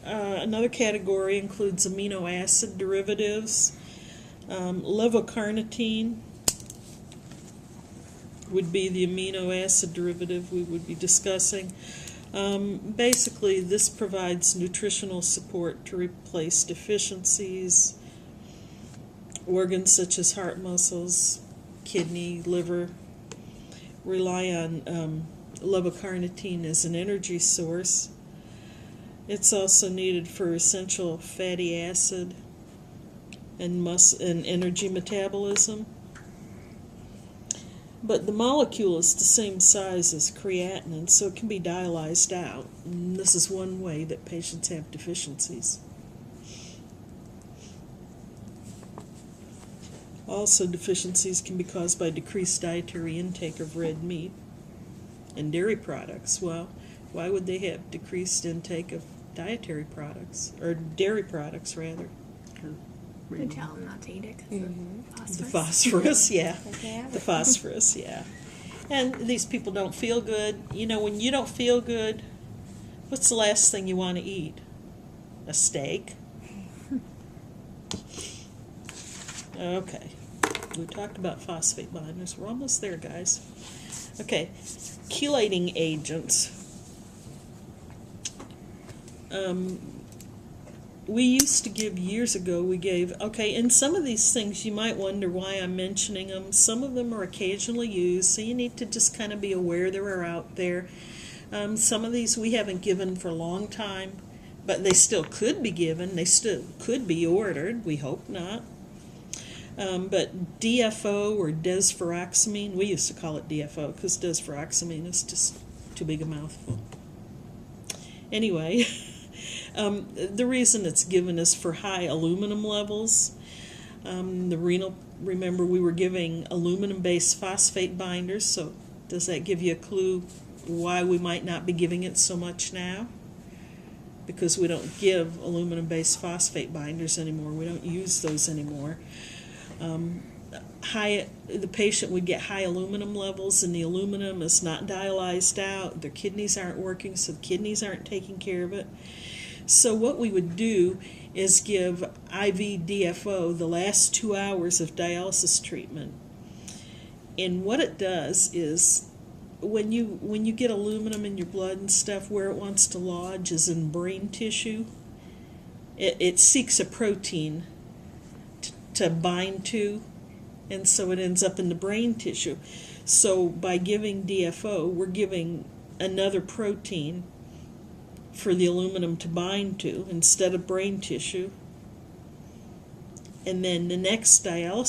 Another category includes amino acid derivatives. Levocarnitine would be the amino acid derivative we would be discussing. Basically, this provides nutritional support to replace deficiencies. Organs such as heart muscles, kidney, liver rely on levocarnitine as an energy source. It's also needed for essential fatty acid and energy metabolism. But the molecule is the same size as creatinine, so it can be dialyzed out. And this is one way that patients have deficiencies. Also, deficiencies can be caused by decreased dietary intake of red meat and dairy products. Well, why would they have decreased intake of dietary products, or dairy products rather? We tell them not to eat it because The phosphorus, yeah. Okay. The phosphorus, yeah. And these people don't feel good. You know, when you don't feel good, what's the last thing you want to eat? A steak? Okay. We talked about phosphate binders. We're almost there, guys. Okay. Chelating agents. We used to give years ago, and some of these things you might wonder why I'm mentioning them. Some of them are occasionally used, so you need to just kind of be aware they are out there. Some of these we haven't given for a long time, but they still could be given. They still could be ordered. We hope not. But DFO or desferoxamine, we used to call it DFO because desferoxamine is just too big a mouthful. Anyway, the reason it's given is for high aluminum levels. Remember we were giving aluminum-based phosphate binders, so does that give you a clue why we might not be giving it so much now? Because we don't give aluminum-based phosphate binders anymore. We don't use those anymore. The patient would get high aluminum levels, and the aluminum is not dialyzed out. Their kidneys aren't working, so the kidneys aren't taking care of it. So what we would do is give IV DFO the last 2 hours of dialysis treatment. And what it does is, when you get aluminum in your blood and stuff, where it wants to lodge is in brain tissue. It seeks a protein to bind to, and so it ends up in the brain tissue. So by giving DFO, we're giving another protein for the aluminum to bind to instead of brain tissue. And then the next dialysis